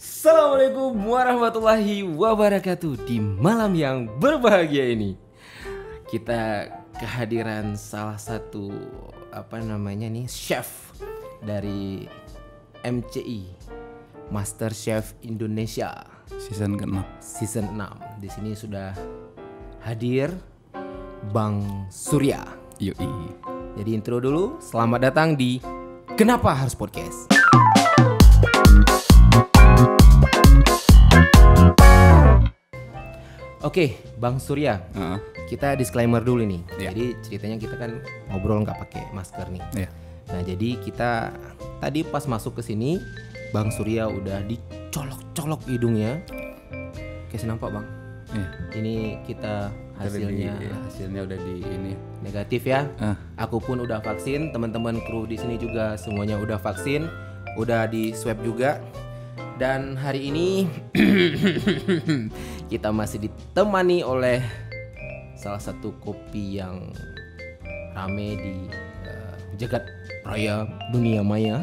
Assalamualaikum warahmatullahi wabarakatuh. Di malam yang berbahagia ini kita kehadiran salah satu chef dari MCI, Master Chef Indonesia Season ke-6. Season 6. Di sini sudah hadir Bang Surya. Yoi. Jadi intro dulu, selamat datang di Kenapa Harus Podcast. Oke, Bang Surya, kita disclaimer dulu nih. Yeah. Jadi ceritanya kita kan ngobrol nggak pakai masker nih. Yeah. Nah jadi kita tadi pas masuk ke sini, Bang Surya udah dicolok-colok hidungnya. Kasih nampak Bang. Yeah. Ini kita hasilnya udah di ini. Negatif ya. Aku pun udah vaksin, teman-teman kru di sini juga semuanya udah vaksin, udah di swab juga. Dan hari ini kita masih ditemani oleh salah satu kopi yang rame di jagat raya dunia maya.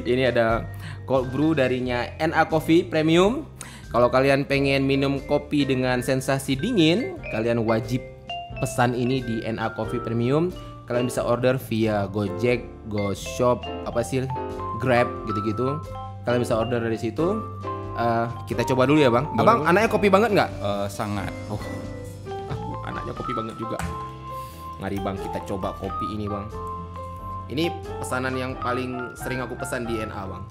Ini ada cold brew darinya NA Coffee Premium. Kalau kalian pengen minum kopi dengan sensasi dingin, kalian wajib pesan ini di NA Coffee Premium. Kalian bisa order via Gojek, GoShop, Grab gitu-gitu. Kalian bisa order dari situ. Kita coba dulu ya Bang. Boleh. Abang anaknya kopi banget nggak? Sangat. Oh, aku anaknya kopi banget juga. Mari Bang kita coba kopi ini Bang. Ini pesanan yang paling sering aku pesan di NA Bang.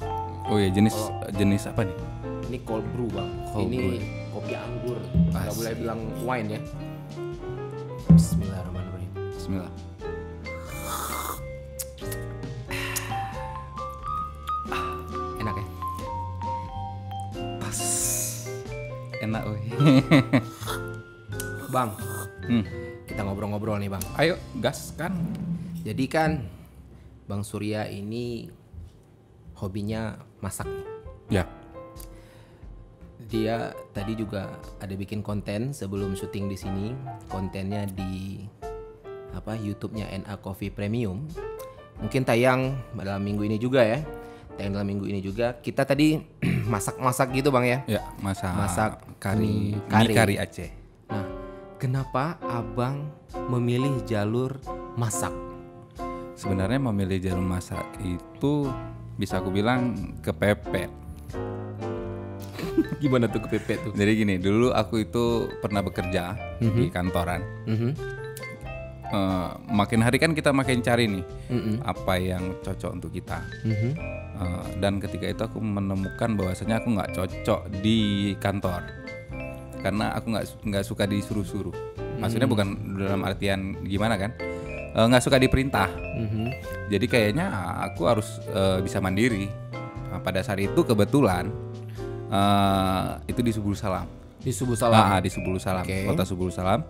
Oh iya, jenis apa nih? Ini cold brew Bang. Cold Ini brew. kopi anggur. Gak Asik. boleh bilang wine ya. Bismillahirrahmanirrahim. Bismillah. Enak ya? Pas. Enak weh. Bang, kita ngobrol-ngobrol nih Bang. Ayo, gas kan. Jadi kan Bang Surya ini hobinya masak. Ya. Dia tadi juga ada bikin konten sebelum syuting di sini. Kontennya di YouTube-nya NA Coffee Premium. Mungkin tayang dalam minggu ini juga ya. Tayang dalam minggu ini juga. Kita tadi masak-masak gitu Bang ya. Ya, masak kari. mie kari Aceh. Nah, kenapa Abang memilih jalur masak? Sebenarnya memilih jalur masak itu bisa aku bilang kepepet. Gimana tuh kepepet tuh? Jadi gini, dulu aku itu pernah bekerja di kantoran. Makin hari kan kita makin cari nih apa yang cocok untuk kita. Dan ketika itu aku menemukan bahwasanya aku nggak cocok di kantor karena aku nggak suka disuruh-suruh. Maksudnya bukan dalam artian gimana kan? Nggak suka diperintah. Jadi kayaknya aku harus bisa mandiri. Nah, pada saat itu kebetulan itu di Subul Salam. Di Subuh Salam. Di Subul Salam, Oke. kota Subul Salam.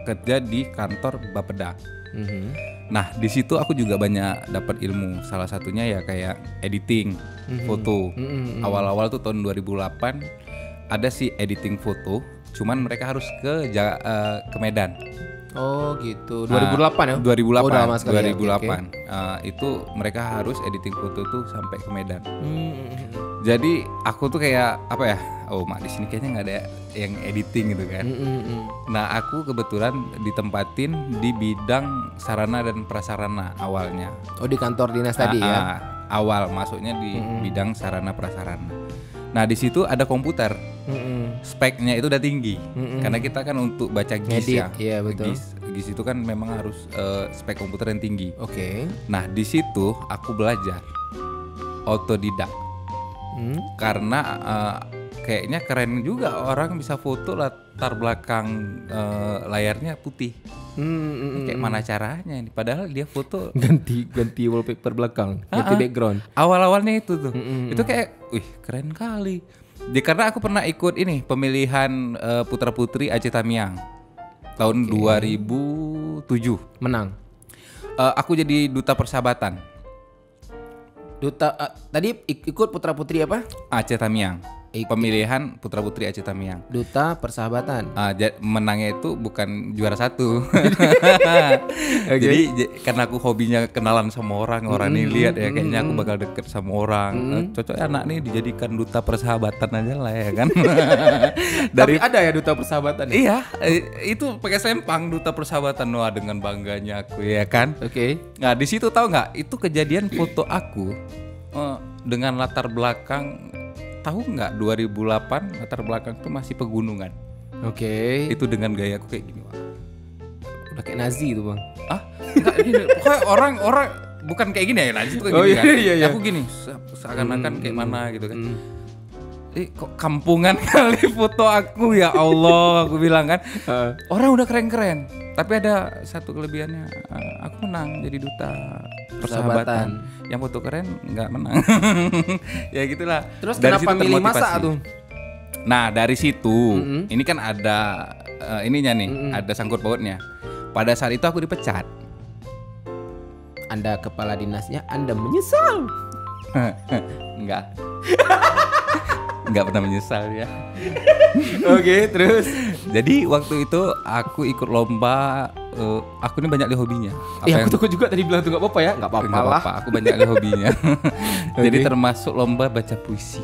Kerja di kantor Bapeda. Nah di situ aku juga banyak dapat ilmu. Salah satunya ya kayak editing foto. Awal-awal tuh tahun 2008 ada sih editing foto. Cuman mereka harus ke Medan. Oh gitu. 2008 ya? 2008. Oh, udah lama sekali ya. 2008. Oke. Itu mereka harus editing foto tuh sampai ke Medan. Jadi aku tuh kayak apa ya? Oh mak di sini kayaknya nggak ada yang editing gitu kan. Nah aku kebetulan ditempatin di bidang sarana dan prasarana awalnya. Oh di kantor dinas tadi ya? Awal masuknya di bidang sarana prasarana. Nah di situ ada komputer. Speknya itu udah tinggi. Karena kita kan untuk baca GIS Ngedit, ya. iya, betul. GIS itu kan memang harus spek komputer yang tinggi. Oke. Nah di situ aku belajar otodidak. Karena kayaknya keren juga orang bisa foto latar belakang layarnya putih. Kayak mana caranya ini? Padahal dia foto Ganti wallpaper belakang, ganti background. awal-awalnya itu tuh. Itu kayak, wih keren kali. Karena aku pernah ikut ini pemilihan putra putri Aceh Tamiang tahun 2007. Menang. Aku jadi duta persahabatan Duta tadi ikut putra putri apa? Aceh Tamiang. pemilihan putra putri ACC Tamiang. Duta Persahabatan. Menangnya itu bukan juara 1. Jadi karena aku hobinya kenalan sama orang ini lihat ya kayaknya aku bakal deket sama orang. Cocoknya anak nih dijadikan duta persahabatan aja lah ya kan. Tapi ada ya duta persahabatan. Iya, itu pakai sempang duta persahabatan. Wah, dengan bangganya aku ya kan. Oke. Nah, di situ tahu nggak? Itu kejadian foto aku dengan latar belakang, tahu nggak 2008 latar belakang itu masih pegunungan. Oke. Itu dengan gaya aku kayak gini, Wak. Udah kayak Nazi itu, Bang. Enggak gini. Pokoknya orang bukan kayak gini ya, Nazi itu kayak gini kan. Iya. Aku gini, seakan-akan kayak mana gitu kan. Kok kampungan kali foto aku, ya Allah, aku bilang kan. Orang udah keren-keren, tapi ada satu kelebihannya, aku menang jadi duta persahabatan. Yang foto keren nggak menang. Ya gitulah. Terus dari kenapa milih masak tuh? Nah, dari situ ini kan ada ininya nih, ada sangkut pautnya. Pada saat itu aku dipecat. Anda kepala dinasnya, Anda menyesal? Enggak. Enggak pernah menyesal ya. Oke, terus. Jadi waktu itu aku ikut lomba. Aku ini banyak hobinya. Aku takut juga tadi bilang tuh nggak apa-apa ya. Nggak apa-apa lah. Aku banyak hobinya. Jadi termasuk lomba baca puisi.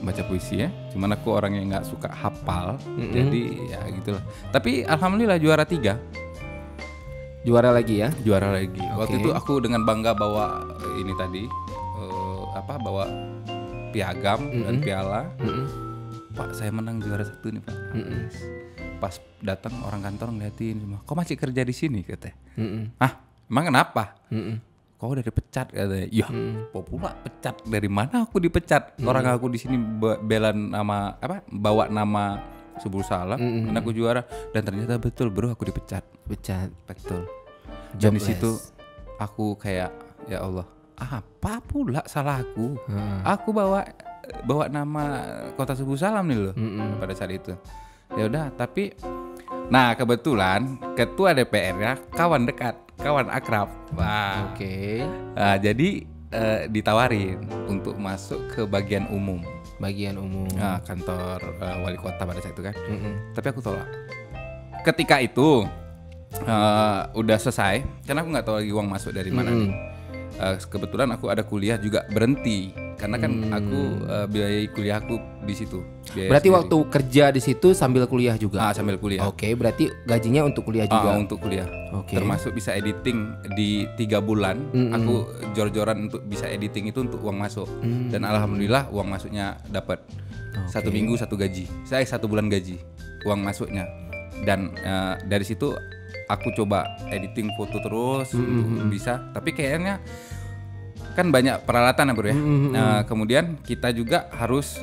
Baca puisi ya. Cuman aku orang yang nggak suka hafal. Jadi ya gitulah. Tapi alhamdulillah juara 3. Juara lagi ya? Juara lagi. Waktu itu aku dengan bangga bawa ini tadi bawa piagam dan piala. Pak, saya menang juara 1 nih, Pak. Pas datang orang kantor ngeliatin semua, kok masih kerja di sini katanya. Emang kenapa? Kok udah dipecat katanya. Ya, kok pula pecat, dari mana aku dipecat? Orang aku di sini bawa nama Subur Salam, karena aku juara, dan ternyata betul bro, aku dipecat. Betul. Dan di situ aku kayak, ya Allah, apa pula salahku? Aku bawa nama Kota Subur Salam nih loh pada saat itu. Ya udah, tapi nah kebetulan ketua DPR-nya kawan dekat, kawan akrab. Wah. Oke. Nah, jadi ditawarin untuk masuk ke bagian umum. Nah, kantor wali kota pada saat itu kan. Tapi aku tolak. Ketika itu udah selesai, karena aku nggak tahu lagi uang masuk dari mana nih. Kebetulan aku ada kuliah juga berhenti karena kan aku biayai kuliahku di situ. Berarti sendiri. Waktu kerja di situ sambil kuliah juga. Sambil kuliah. Oke, berarti gajinya untuk kuliah juga. Untuk kuliah. Termasuk bisa editing di 3 bulan. Aku jor-joran untuk bisa editing itu untuk uang masuk. Dan alhamdulillah uang masuknya dapat 1 minggu 1 gaji. Saya 1 bulan gaji uang masuknya. Dan dari situ aku coba editing foto terus untuk bisa, tapi kayaknya kan banyak peralatan ya bro ya. Kemudian kita juga harus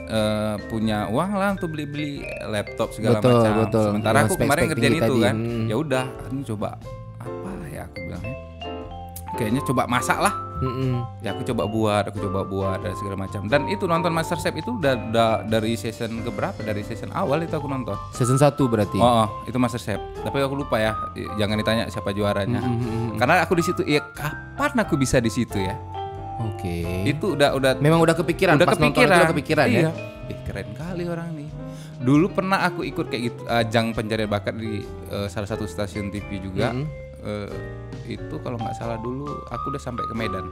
punya uang lah untuk beli laptop segala macam. Sementara aku kemarin ngerjain itu kan, ya udah, ini coba apa ya aku bilangnya, kayaknya coba masak lah. Ya aku coba buat dan segala macam. Dan itu nonton MasterChef itu udah dari season keberapa? Dari season awal itu aku nonton. Season 1 berarti. Itu MasterChef. Tapi aku lupa ya. Jangan ditanya siapa juaranya. Karena aku di situ, ya kapan aku bisa di situ ya? Oke. Itu udah memang udah kepikiran. Pas nonton itu udah kepikiran ya. Keren kali orang nih. Dulu pernah aku ikut kayak gitu, ajang pencarian bakat di salah satu stasiun TV juga. Itu kalau nggak salah dulu aku udah sampai ke Medan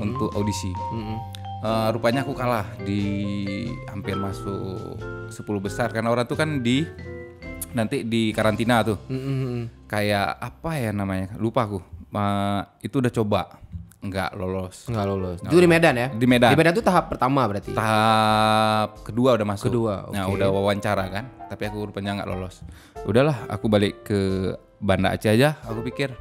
untuk audisi. Rupanya aku kalah di hampir masuk 10 besar karena orang tuh kan nanti di karantina tuh. Kayak apa ya namanya, lupa aku. Itu udah coba nggak lolos. Itu di Medan ya? Di Medan itu tahap pertama berarti. Tahap kedua udah masuk. Nah, udah wawancara kan, tapi aku rupanya nggak lolos. Udahlah, aku balik ke Banda Aceh aja, aku pikir.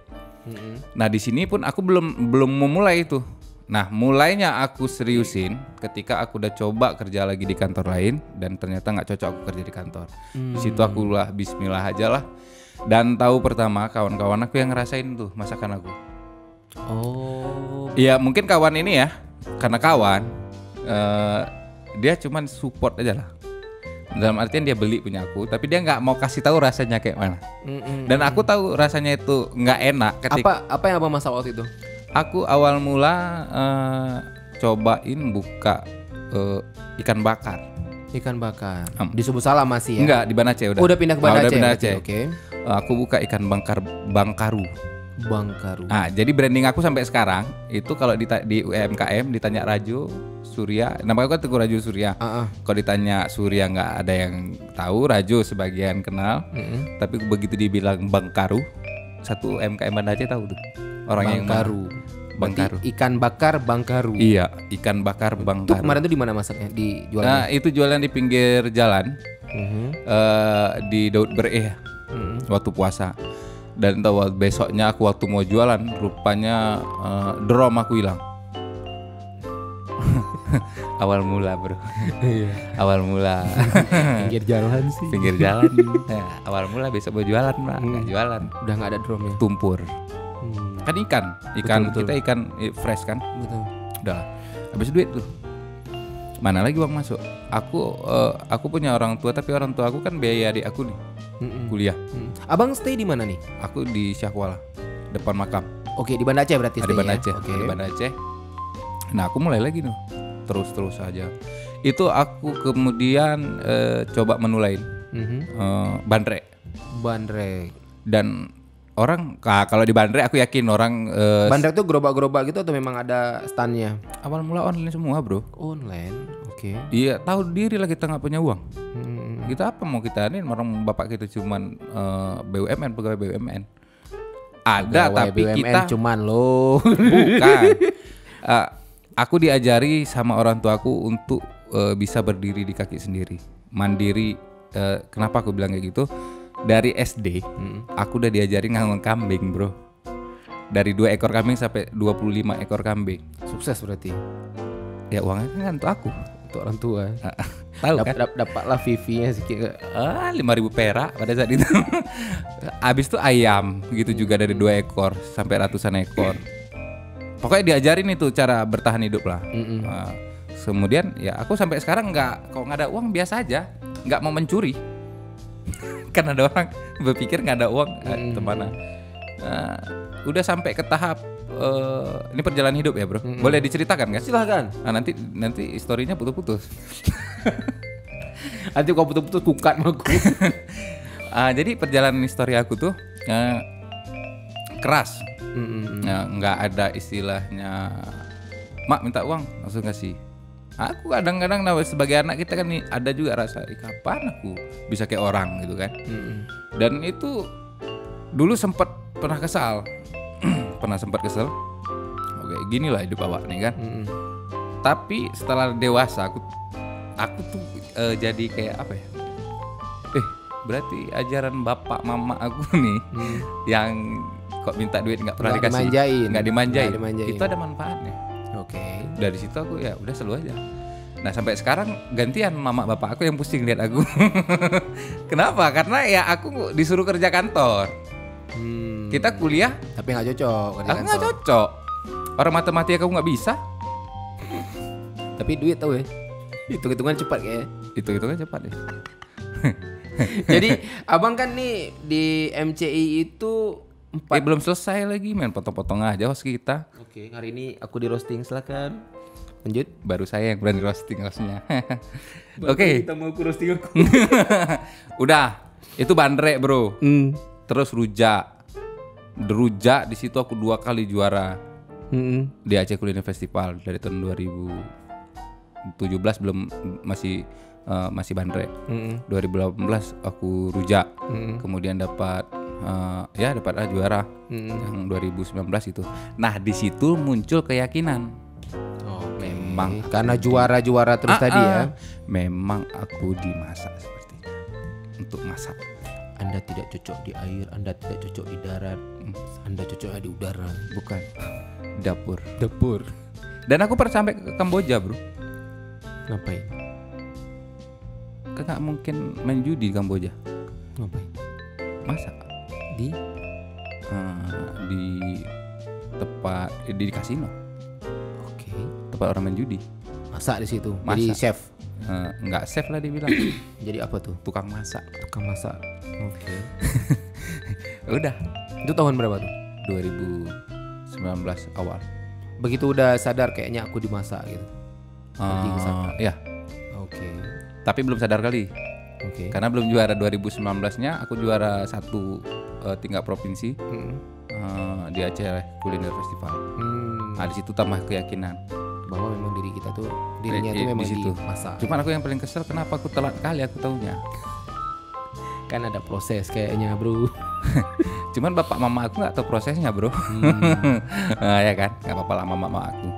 Nah di sini pun aku belum memulai itu. Nah mulainya aku seriusin ketika aku udah coba kerja lagi di kantor lain dan ternyata nggak cocok aku kerja di kantor. Di situ aku lah Bismillah aja lah. Dan tahu pertama kawan-kawan aku yang ngerasain tuh masakan aku. Iya mungkin kawan ini ya, karena kawan dia cuman support aja lah. Dalam artian dia beli punya aku, tapi dia nggak mau kasih tahu rasanya kayak mana. Dan aku tahu rasanya itu nggak enak. Apa yang abang masak waktu itu? Aku awal mula cobain buka ikan bakar. Ikan bakar. Di Subusala masih ya? Enggak, di Banda Aceh udah. Udah pindah ke Banda Aceh. Udah Banda Aceh. Oke. Aku buka ikan Bangkaru. Bangkaru. Jadi branding aku sampai sekarang itu kalau di UMKM ditanya Rajo Surya, nama aku kan Teguh Rajo Surya. Kalau ditanya Surya nggak ada yang tahu, Rajo sebagian kenal. Tapi begitu dibilang Bangkaru, satu UMKM Banda Aceh tahu tuh orang Bangkaru. Bangkaru. Ikan bakar Bangkaru. Iya, ikan bakar Bangkaru. Itu kemarin tuh di mana masaknya? Di jualan? Nah, itu jualan di pinggir jalan. Di Daud Bereh waktu puasa. Dan tahu besoknya aku waktu mau jualan, rupanya drum aku hilang. Awal mula bro. Awal mula. Pinggir jalan sih. Pinggir jalan. Awal mula besok mau jualan Mbak, nggak jualan. Udah nggak ada drumnya. Tumpur. Kan ikan Betul. kita ikan fresh kan. Betul. Udah. Habis duit tuh. Mana lagi uang masuk? Aku punya orang tua, tapi orang tua aku kan biaya adik aku nih. Kuliah. Abang stay di mana nih? Aku di Syahwala, depan makam. Oke, di Banda Aceh berarti Di Banda Aceh. Oke. Di Banda Aceh. Nah, aku mulai lagi nih. Terus aja. Itu aku kemudian coba menu lain. Bandrek. Bandrek. Dan orang kalau di Bandrek aku yakin orang Bandrek tuh gerobak-gerobak gitu atau memang ada standnya? awal mula online semua, bro. Online. Oke. Iya, tahu diri lah kita nggak punya uang. Kita apa mau kita ini orang bapak kita cuman BUMN, pegawai BUMN. Ada Pegawai tapi BUMN kita cuman lo. bukan. Aku diajari sama orang tuaku untuk bisa berdiri di kaki sendiri, mandiri. Kenapa aku bilang kayak gitu? Dari SD, aku udah diajari ngangon kambing, bro. Dari 2 ekor kambing sampai 25 ekor kambing. Sukses berarti. Ya uangnya kan untuk aku. Untuk orang tua. Tahu kan? Dapatlah VV-nya sedikit. 5.000 perak pada saat itu. Abis itu ayam gitu juga dari 2 ekor sampai ratusan ekor. Pokoknya diajarin itu cara bertahan hidup lah. Kemudian ya aku sampai sekarang kalau nggak ada uang biasa aja, nggak mau mencuri. Kan ada orang berpikir nggak ada uang kemana. Udah sampai ke tahap ini perjalanan hidup ya bro. Boleh diceritakan kan? Silahkan. Nah, nanti historinya putus-putus. Nanti kau putus-putus kukat aku. Jadi perjalanan histori aku tuh keras. Nggak ada istilahnya mak minta uang langsung kasih. Aku kadang-kadang sebagai anak kita kan nih ada juga rasa kapan aku bisa kayak orang gitu kan. Dan itu dulu pernah kesal. Sempat kesel. Oke, gini lah hidup awak nih kan. Tapi setelah dewasa aku tuh jadi kayak apa ya? Berarti ajaran bapak mama aku nih yang kok minta duit nggak pernah dikasih, nggak dimanjain. Itu ada manfaatnya. Oke. Dari situ aku ya udah selalu aja. Nah sampai sekarang gantian mama bapak aku yang pusing lihat aku. Kenapa? Karena ya aku disuruh kerja kantor. Kita kuliah tapi nggak cocok. Aku nggak cocok. Orang matematika aku nggak bisa. Tapi duit tahu ya. Hitung-hitungan cepat kayaknya. Hitung-hitungan cepat deh. Jadi abang kan nih di MCI itu 4. Belum selesai lagi main potong-potong aja host kita. Oke, hari ini aku di roasting, silakan. Lanjut. Baru saya yang berani roasting hostnya. Oke. Kita mau aku roasting aku. Udah, itu bandrek bro. Terus rujak di situ aku 2 kali juara di Aceh Kuliner Festival dari tahun 2017 belum masih bandrek. 2018 aku rujak. Kemudian dapat juara yang 2019 itu. Nah di situ muncul keyakinan. Memang karena juara terus tadi ya. Memang aku dimasak sepertinya untuk masak. Anda tidak cocok di air, Anda tidak cocok di darat, Anda cocok di udara. Bukan dapur. Dan aku pernah sampai ke Kamboja bro. Ngapain? Kan nggak mungkin main judi di Kamboja. Ngapain? Masak di tempat di kasino. Oke. Tempat orang main judi. Masak di situ. Masak. Jadi chef. Nggak chef lah dibilang. Jadi apa tuh? Tukang masak. Oke. Udah. Itu tahun berapa tuh? 2019 awal. Begitu udah sadar kayaknya aku dimasak gitu. Pergi ke sana. Ya. tapi belum sadar kali. Oke. Karena belum juara 2019-nya, aku juara 1 tingkat provinsi di Aceh Kuliner Festival. Nah di situ tambah keyakinan Bahwa memang dirinya tuh memang di situ. dimasak. Cuman aku yang paling kesel kenapa aku telat kali aku taunya. Kan ada proses kayaknya, bro. Cuman bapak mama aku nggak tahu prosesnya, bro. Nah, ya kan, nggak apa-apa lah mama aku.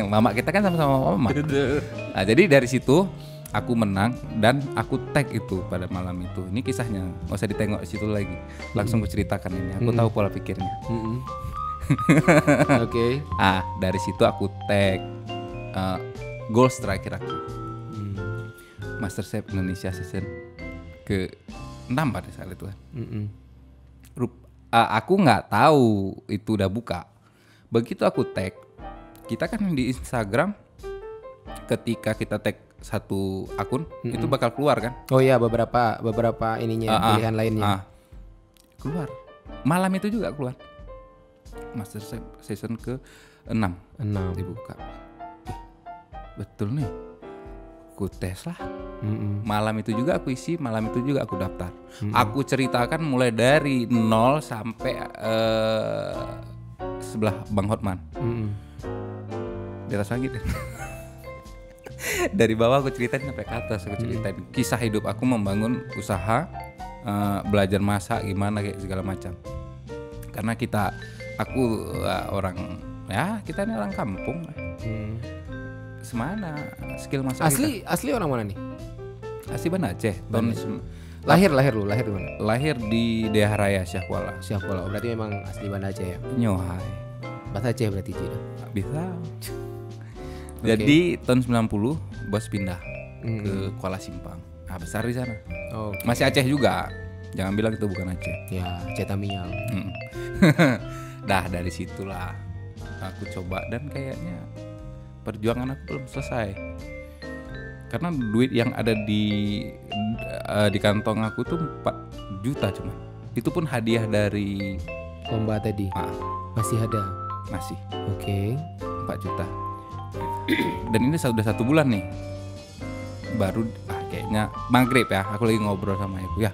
Mama kita kan sama-sama mama. Nah, jadi dari situ aku menang dan aku tag itu pada malam itu. Ini kisahnya, nggak usah ditengok di situ lagi. Langsung aku ceritakan ini. Aku tahu pola pikirnya. Oke. Dari situ aku tag goals terakhir aku. MasterChef Indonesia season ke-6 pada saat itu kan. Aku nggak tahu itu udah buka. Begitu aku tag, kita kan di Instagram ketika kita tag satu akun itu bakal keluar kan? Oh iya, beberapa ininya pilihan lainnya. Keluar. Malam itu juga keluar. MasterChef season ke-6 dibuka. Betul nih. Aku tes lah. Malam itu juga aku isi, malam itu juga aku daftar. Aku ceritakan mulai dari 0 sampai sebelah Bang Hotman. Di atas lagi deh. Dari bawah aku ceritain sampai ke atas, aku ceritain kisah hidup aku membangun usaha, belajar masak gimana kayak segala macam. Karena aku orang ya kita ini orang kampung. Semana skill masak Asli orang mana nih? Asli Banda Aceh. Lahir di mana? Lahir di Daerah Raya Syah Kuala. Oh, berarti memang asli Banda Aceh ya. Nyohai. Bahasa Aceh berarti Cina. Bisa. Jadi tahun 90 bos pindah ke Kuala Simpang. Besar di sana. Masih Aceh juga. Jangan bilang itu bukan Aceh. Ya, Aceh Tamiang. Dah dari situlah aku coba dan kayaknya perjuangan aku belum selesai. Karena duit yang ada di kantong aku tuh 4 juta cuma. Itu pun hadiah dari lomba tadi. Masih ada. Masih. Oke. 4 juta. Dan ini sudah 1 bulan nih. Baru kayaknya maghrib ya. Aku lagi ngobrol sama ibu ya.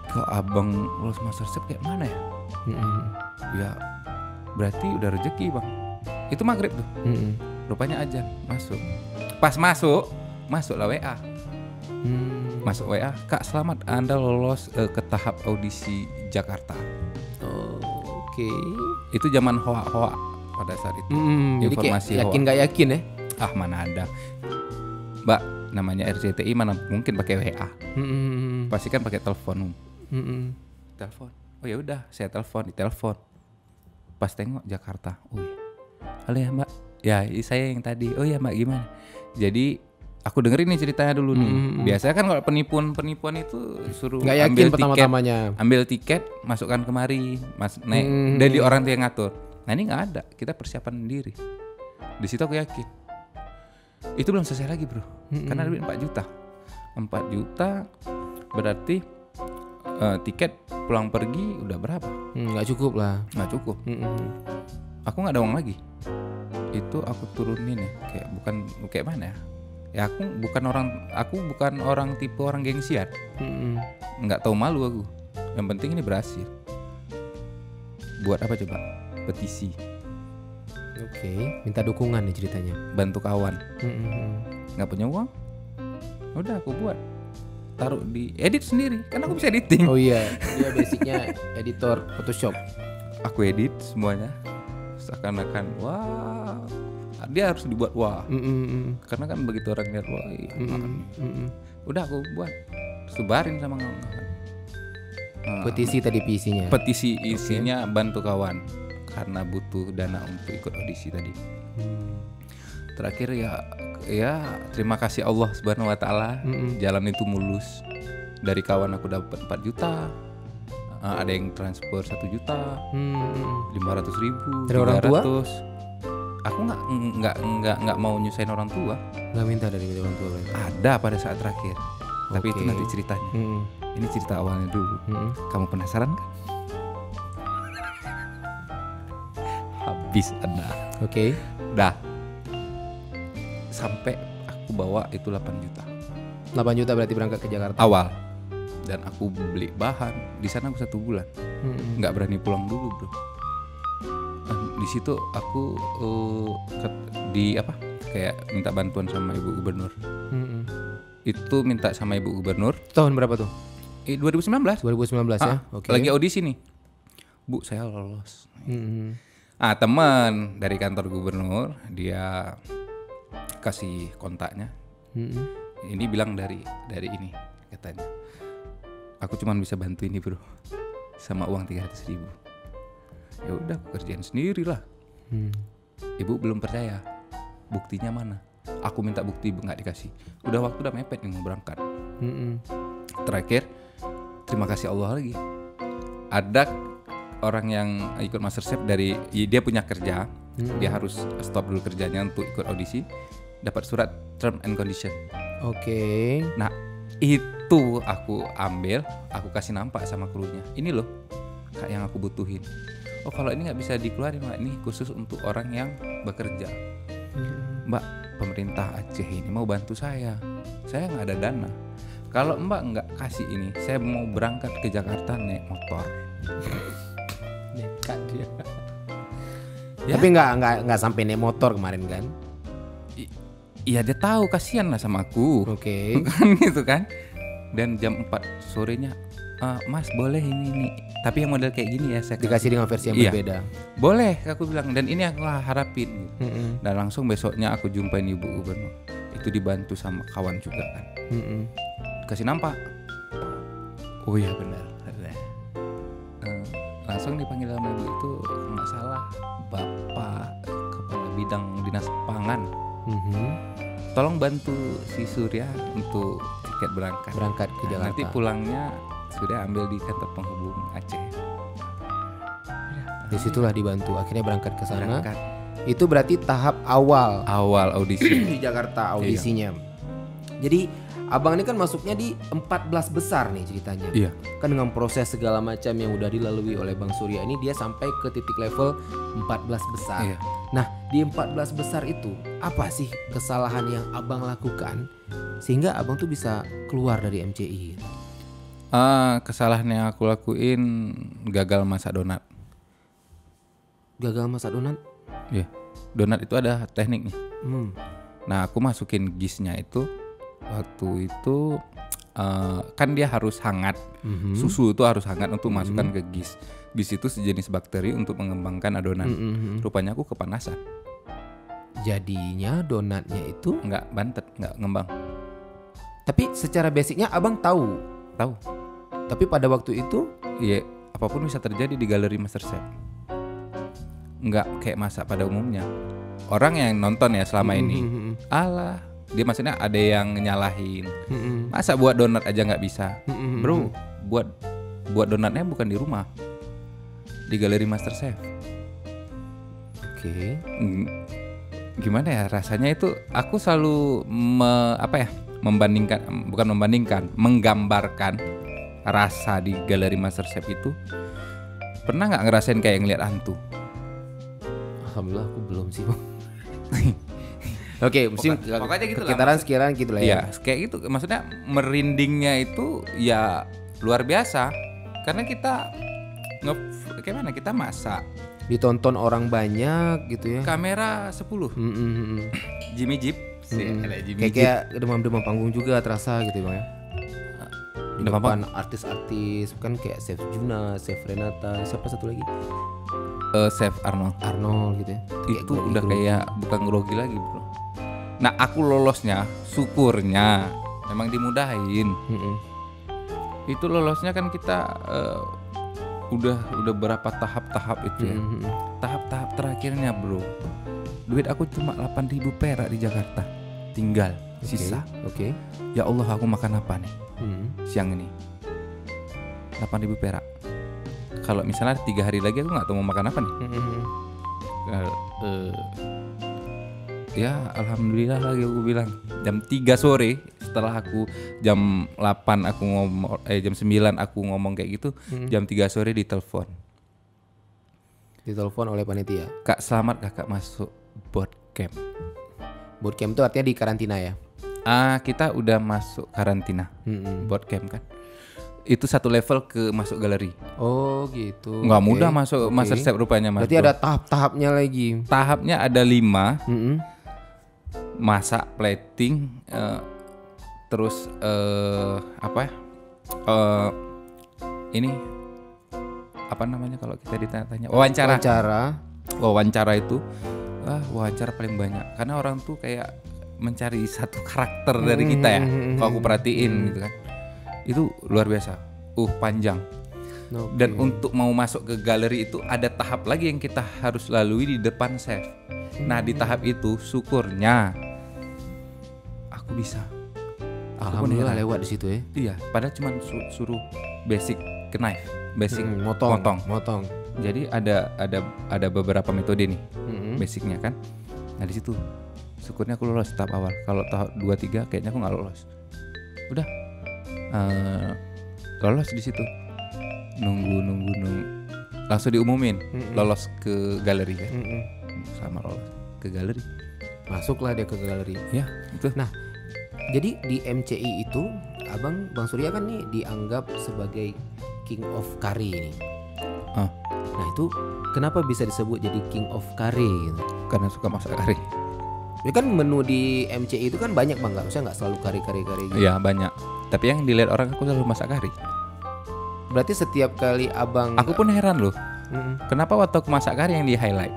Kok abang lulus MasterChef kayak mana ya? Ya berarti udah rezeki bang. Itu maghrib tuh. Rupanya ajan masuk. Pas masuk lah WA. Masuk WA, Kak selamat Anda lolos ke tahap audisi Jakarta. Oke. Itu zaman hoa pada saat itu. Jadi Informasi yakin hoa. nggak yakin ya? Mana ada. Mbak namanya RCTI mana mungkin pakai WA. Pasti kan pakai telepon. Telepon. Oh ya udah, saya ditelepon. Pas tengok Jakarta. Oh iya. Halo ya Mbak. Ya saya yang tadi. Oh ya Mbak gimana? Jadi aku dengerin nih ceritanya dulu nih. Biasanya kan kalau penipuan itu suruh nggak yakin ambil pertama-tamanya. Ambil tiket, masukkan kemari, naik. Dari orang yang ngatur. Nah ini nggak ada. Kita persiapan diri. Di situ aku yakin. Itu belum selesai lagi bro. Karena duit 4 juta. 4 juta berarti tiket pulang pergi udah berapa? Nggak cukup lah. Nggak cukup. Aku nggak ada uang lagi. Itu aku turunin ya. Kayak mana ya? Ya aku bukan orang tipe orang gengsian. Nggak tahu malu aku. Yang penting ini berhasil. Buat apa coba? Petisi. Oke. Minta dukungan nih ceritanya. Bantu kawan. Nggak punya uang? Udah aku buat. Taruh di edit sendiri. Kan aku bisa editing. Oh iya. Dia basicnya editor Photoshop. Aku edit semuanya. Seakan-akan wah. Dia harus dibuat wah. Karena kan begitu orang lihat wah. Udah aku buat. Sebarin sama kawan-kawan. Petisi tadi isinya. Petisi isinya bantu kawan karena butuh dana untuk ikut audisi tadi. Terakhir ya terima kasih Allah Subhanahu wa taala. Jalan itu mulus. Dari kawan aku dapat 4 juta. Ada yang transfer 1 juta. 500.000. Dari orang tua? Aku nggak mau nyusahin orang tua. Nggak minta dari orang tua. Ada pada saat terakhir. Tapi itu nanti ceritanya. Ini cerita awalnya dulu. Kamu penasaran kan? Habis Anda. Oke. Dah. Sampai aku aku bawa itu 8 juta. 8 juta berarti berangkat ke Jakarta. Awal. Dan aku beli bahan. Di sana aku 1 bulan. Nggak berani pulang dulu, bro. Di situ aku kayak minta bantuan sama Ibu Gubernur. Itu minta sama Ibu Gubernur. Tahun berapa tuh? 2019. 2019 ya. Oke. Lagi audisi nih. Bu, saya lolos. Teman dari kantor gubernur dia kasih kontaknya. Ini bilang dari ini katanya. Aku cuma bisa bantu ini, bro, sama uang 300.000. Ya udah, aku kerjain sendiri lah. Ibu belum percaya. Buktinya mana? Aku minta bukti, ibu nggak dikasih. Udah waktu udah mepet nih mau berangkat. Terakhir, terima kasih Allah lagi. Ada orang yang ikut MasterChef dia punya kerja, dia harus stop dulu kerjanya untuk ikut audisi, dapat surat term and condition. Oke. Nah, itu aku ambil, aku kasih nampak sama krunya. Ini loh Kak yang aku butuhin. Oh, kalau ini nggak bisa dikeluarin, Mbak, ini khusus untuk orang yang bekerja. Mbak, pemerintah Aceh ini mau bantu saya nggak ada dana. Kalau Mbak nggak kasih ini, saya mau berangkat ke Jakarta naik motor. Nekat dia. Ya. Tapi nggak sampai naik motor kemarin kan? Iya, dia tahu, kasihan lah sama aku. Oke. Kan gitu kan. Dan jam 4 sorenya, Mas boleh ini. Tapi yang model kayak gini ya saya dikasih dengan versi yang berbeda. Boleh, aku bilang. Dan ini aku harapin. Dan langsung besoknya aku jumpain Ibu Gubernur. Itu dibantu sama kawan juga kan. Kasih nampak. Oh iya benar. Langsung dipanggil sama ibu itu, nggak salah Bapak Kepala Bidang Dinas Pangan. Tolong bantu si Surya untuk tiket berangkat ke Jakarta. Nanti pulangnya Surya ambil di kantor penghubung Aceh. Disitulah dibantu, akhirnya berangkat ke sana. Itu berarti tahap awal audisi di Jakarta audisinya. Jadi abang ini kan masuknya di 14 besar nih ceritanya. Iya. Kan dengan proses segala macam yang udah dilalui oleh Bang Surya ini, dia sampai ke titik level 14 besar. Iya. Nah, di 14 besar itu apa sih kesalahan yang abang lakukan sehingga abang tuh bisa keluar dari MCI? Kesalahan yang aku lakuin gagal masak donat. Gagal masak donat? Iya. Donat itu ada tekniknya. Nah, aku masukin gisnya itu waktu itu kan dia harus hangat. Susu itu harus hangat untuk masukkan ke gis. Gis itu sejenis bakteri untuk mengembangkan adonan. Rupanya aku kepanasan. Jadinya donatnya itu nggak bantet, nggak ngembang. Tapi secara basicnya abang tahu. Tapi pada waktu itu, iya, apapun bisa terjadi di galeri MasterChef. Nggak kayak masak pada umumnya. Orang yang nonton ya selama ini, alah, dia maksudnya ada yang nyalahin. Masa buat donat aja nggak bisa, bro? Buat donatnya bukan di rumah, di galeri MasterChef. Oke. Gimana ya rasanya itu? Aku selalu menggambarkan rasa di galeri MasterChef itu. Pernah nggak ngerasain kayak ngeliat hantu? Alhamdulillah aku belum sih, Bang. Oke, mungkin pokoknya gitu sekitaran sekiranya gitu lah ya. Iya, kayak gitu. Maksudnya merindingnya itu ya luar biasa. Karena kita kita masak. Ditonton orang banyak gitu ya. Kamera 10. Jimmy Jeep. Kayak demam-demam panggung juga terasa gitu, Bang ya. Di depan artis-artis kan kayak Chef Juna, Chef Renata, siapa satu lagi? Chef Arnold gitu ya. Itu udah kayak bukan grogi lagi, bro. Nah, aku lolosnya, syukurnya memang dimudahin. Itu lolosnya kan kita udah berapa tahap-tahap itu ya. Tahap-tahap terakhirnya, bro. Duit aku cuma 8.000 perak di Jakarta. Tinggal sisa. Oke. Ya Allah, aku makan apa nih? Siang ini 8.000 perak. Kalau misalnya 3 hari lagi aku nggak tahu mau makan apa nih. Ya alhamdulillah lagi aku bilang jam 3 sore setelah aku jam 8 aku jam 9 aku ngomong kayak gitu, jam 3 sore ditelepon oleh panitia. Kak, selamat kakak masuk bootcamp. Bootcamp itu artinya di karantina ya? Kita udah masuk karantina board game kan. Itu satu level ke masuk galeri. Oh gitu. Nggak mudah masuk Master Chef rupanya Mas. Berarti ada tahap-tahapnya lagi. Tahapnya ada 5. Masak, plating, terus ini apa namanya kalau kita ditanya-tanya, wawancara itu wawancara paling banyak karena orang tuh kayak mencari satu karakter dari kita ya. Kalau aku perhatiin gitu kan, itu luar biasa, panjang. Dan untuk mau masuk ke galeri itu ada tahap lagi yang kita harus lalui di depan chef. Nah di tahap itu syukurnya aku bisa. Alhamdulillah lewat di situ ya. Iya, padahal cuma suruh basic knife, basic motong. Jadi ada beberapa metode nih, basicnya kan. Nah di situ syukurnya aku lolos tahap awal. Kalau tahap 2-3 kayaknya aku nggak lolos. Udah lolos di situ. Nunggu langsung diumumin lolos ke galeri kan. Sama lolos ke galeri. Masuklah dia ke galeri. Ya, itu. Nah, jadi di MCI itu Bang Surya kan nih dianggap sebagai King of Curry ini. Nah itu kenapa bisa disebut jadi King of Curry gitu? Karena suka masak kari. Ya kan menu di MCI itu kan banyak Bang, nggak selalu kari gitu. Iya banyak. Tapi yang dilihat orang aku selalu masak kari. Berarti setiap kali Abang. Aku pun heran loh. Kenapa waktu aku masak kari yang di highlight?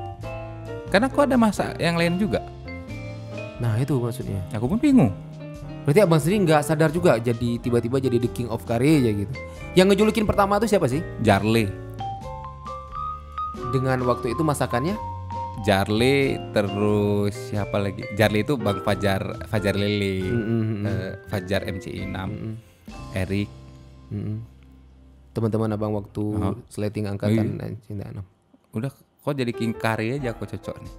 Karena aku ada masak yang lain juga. Nah itu maksudnya. Aku pun bingung. Berarti Abang sendiri nggak sadar juga jadi tiba-tiba jadi the King of Curry aja gitu. Yang ngejulukin pertama tuh siapa sih? Jarle. Dengan waktu itu masakannya? Jarle, terus siapa lagi? Jarle itu Bang Fajar Lele, Fajar MCI 6, Erik. Teman-teman Abang waktu sleting angkatan Cinta 6. Udah kok jadi King Curry aja aku cocok nih.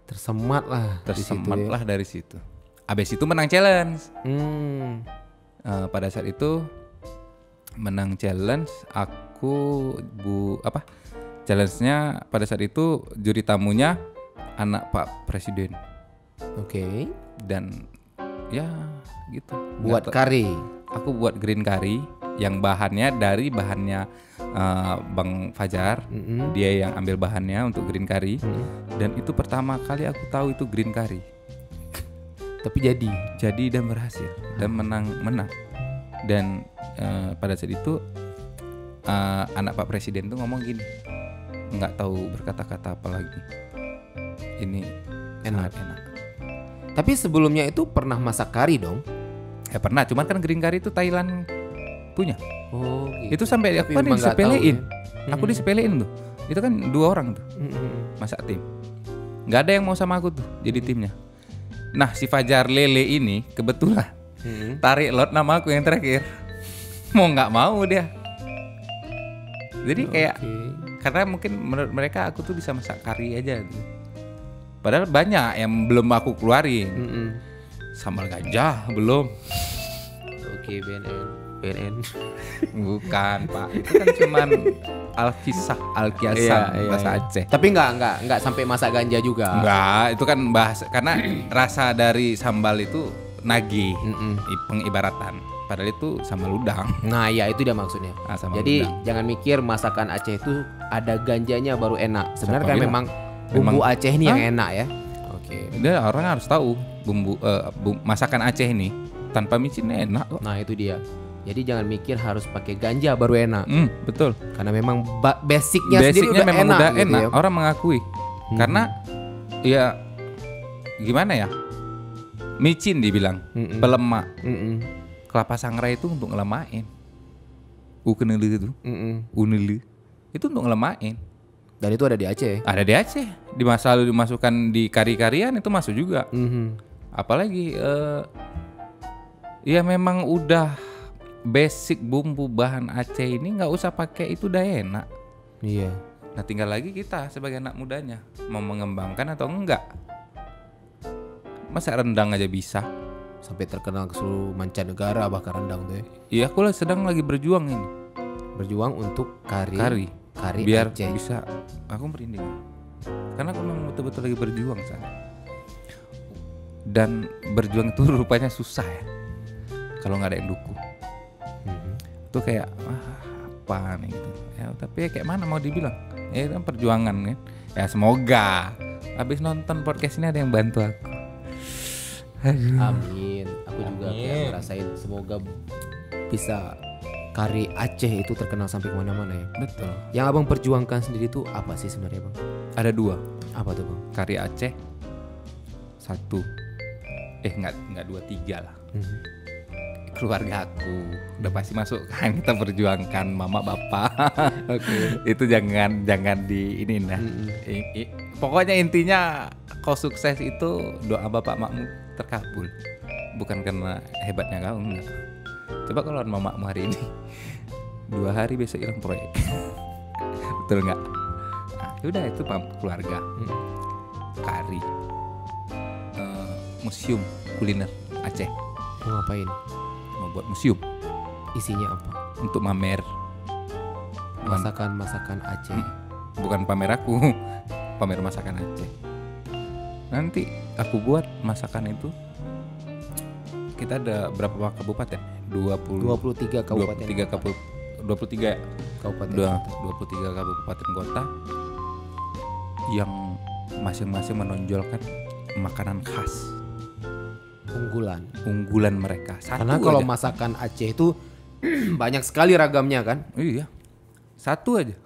Tersemat lah dari situ. Abis itu menang challenge. Pada saat itu menang challenge, aku challenge-nya pada saat itu juri tamunya anak Pak Presiden. Oke. Dan ya gitu. Buat curry. Aku buat green curry yang bahannya dari bahannya Bang Fajar. Dia yang ambil bahannya untuk green curry. Dan itu pertama kali aku tahu itu green curry. Tapi jadi dan berhasil dan menang. Dan pada saat itu anak Pak Presiden tuh ngomong gini, nggak tahu berkata-kata apa lagi, ini enak. Tapi sebelumnya itu pernah masak kari dong? Pernah, cuman kan green curry itu Thailand punya. Oh gitu. Itu sampai aku disepelein. Aku disepelein tuh. Itu kan 2 orang tuh masak tim. Nggak ada yang mau sama aku tuh jadi timnya. Nah si Fajar Lele ini kebetulan tarik lot nama aku yang terakhir. Mau nggak mau dia. Jadi kayak karena mungkin menurut mereka aku tuh bisa masak kari aja gitu. Padahal banyak yang belum aku keluarin. Sambal ganja belum. Oke, BNN. Bukan Pak, itu kan cuman alkiasan bahasa Aceh. Tapi nggak sampai masak ganja juga. Enggak, itu kan bahasa karena rasa dari sambal itu nagih, pengibaratan. Padahal itu sambal udang. Nah ya itu dia maksudnya. Jadi udang. Jangan mikir masakan Aceh itu ada ganjanya baru enak. Sebenarnya kan memang bumbu Aceh ini yang enak ya. Oke. Dia orang harus tahu bumbu masakan Aceh ini tanpa micin enak kok. Nah itu dia. Jadi jangan mikir harus pakai ganja baru enak. Betul. Karena memang basicnya sendiri udah memang enak. Udah gitu enak. Ya. Orang mengakui. Karena ya gimana ya? Micin dibilang pelemak. Kelapa sangrai itu untuk ngelemain. Ukenele itu. Unele. Itu untuk ngelemain. Dan itu ada di Aceh. Ada di Aceh. Di masa lalu dimasukkan di kari-karian itu masuk juga. Apalagi ya memang udah basic bumbu bahan Aceh ini nggak usah pakai itu udah enak. Iya. Nah tinggal lagi kita sebagai anak mudanya mau mengembangkan atau enggak. Masa rendang aja bisa. Sampai terkenal ke seluruh mancanegara bahkan rendang tuh ya. Iya aku sedang lagi berjuang ini. Berjuang untuk kari biar Aceh. Bisa. Aku merinding. Karena aku memang betul-betul lagi berjuang sana. Dan berjuang itu rupanya susah ya kalau nggak ada yang dukung. Itu kayak apa nih gitu. Ya tapi ya kayak mana mau dibilang? Ya itu kan perjuangan kan. Ya semoga habis nonton podcast ini ada yang bantu aku. Amin. Aku juga kayak ngerasain semoga bisa kari Aceh itu terkenal sampai kemana-mana ya. Betul. Yang abang perjuangkan sendiri itu apa sih sebenarnya bang? Ada 2. Apa tuh bang? Karya Aceh 1. Enggak 2, 3 lah. Keluarga aku udah pasti masuk kan, kita perjuangkan mama bapak. Oke. Itu jangan di ini nah. Pokoknya intinya kau sukses itu doa bapak makmu terkabul. Bukan karena hebatnya kau, enggak. Coba kalau mamamu hari ini 2 hari besok hilang proyek. Betul nggak? Nah, udah itu keluarga. Kari. Museum kuliner Aceh. Mau ngapain? Mau buat museum. Isinya apa? Untuk mamer Masakan Aceh. Bukan pamer aku. Pamer masakan Aceh. Nanti aku buat masakan itu. Kita ada berapa kabupaten? 23 kabupaten. 23 ya? Kabupaten. 23 kabupaten kota yang masing-masing menonjolkan makanan khas unggulan mereka. Karena kalau masakan Aceh itu banyak sekali ragamnya kan? Iya. Satu aja.